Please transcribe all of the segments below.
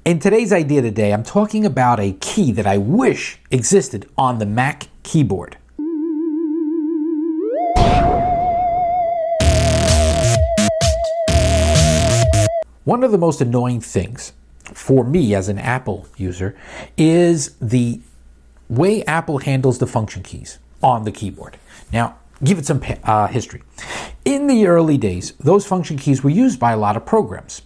In today's idea of the day, I'm talking about a key that I wish existed on the Mac keyboard. One of the most annoying things for me as an Apple user is the way Apple handles the function keys on the keyboard. Now, give it some history. In the early days, those function keys were used by a lot of programs.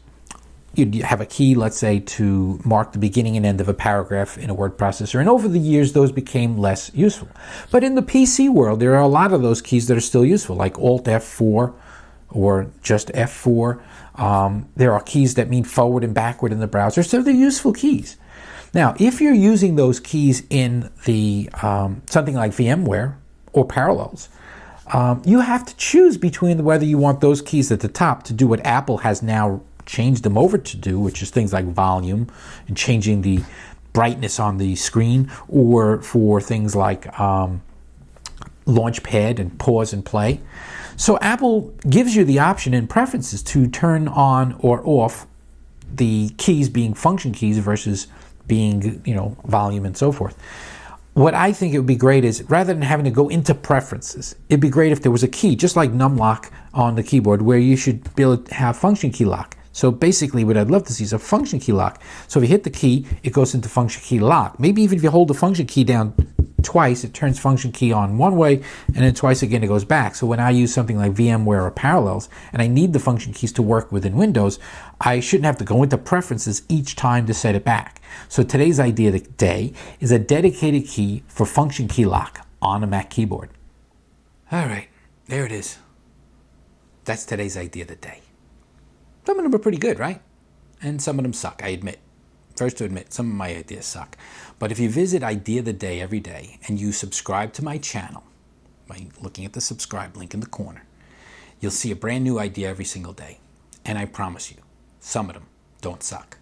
You'd have a key, let's say, to mark the beginning and end of a paragraph in a word processor, and over the years, those became less useful. But in the PC world, there are a lot of those keys that are still useful, like Alt F4 or just F4. There are keys that mean forward and backward in the browser, so they're useful keys. Now, if you're using those keys in the something like VMware or Parallels, you have to choose between whether you want those keys at the top to do what Apple has now changed them over to do, which is things like volume and changing the brightness on the screen, or for things like LaunchPad and pause and play. So Apple gives you the option in preferences to turn on or off the keys being function keys versus being, volume and so forth. What I think it would be great is, rather than having to go into preferences, it'd be great if there was a key, just like numlock on the keyboard, where you should be able to have function key lock. So basically what I'd love to see is a function key lock. So if you hit the key, it goes into function key lock. Maybe even if you hold the function key down twice, it turns function key on one way, and then twice again it goes back. So when I use something like VMware or Parallels, and I need the function keys to work within Windows, I shouldn't have to go into preferences each time to set it back. So today's idea of the day is a dedicated key for function key lock on a Mac keyboard. All right, there it is. That's today's idea of the day. Some of them are pretty good, right? And some of them suck, I admit. First to admit, some of my ideas suck. But if you visit Idea of the Day every day and you subscribe to my channel by looking at the subscribe link in the corner, you'll see a brand new idea every single day. And I promise you, some of them don't suck.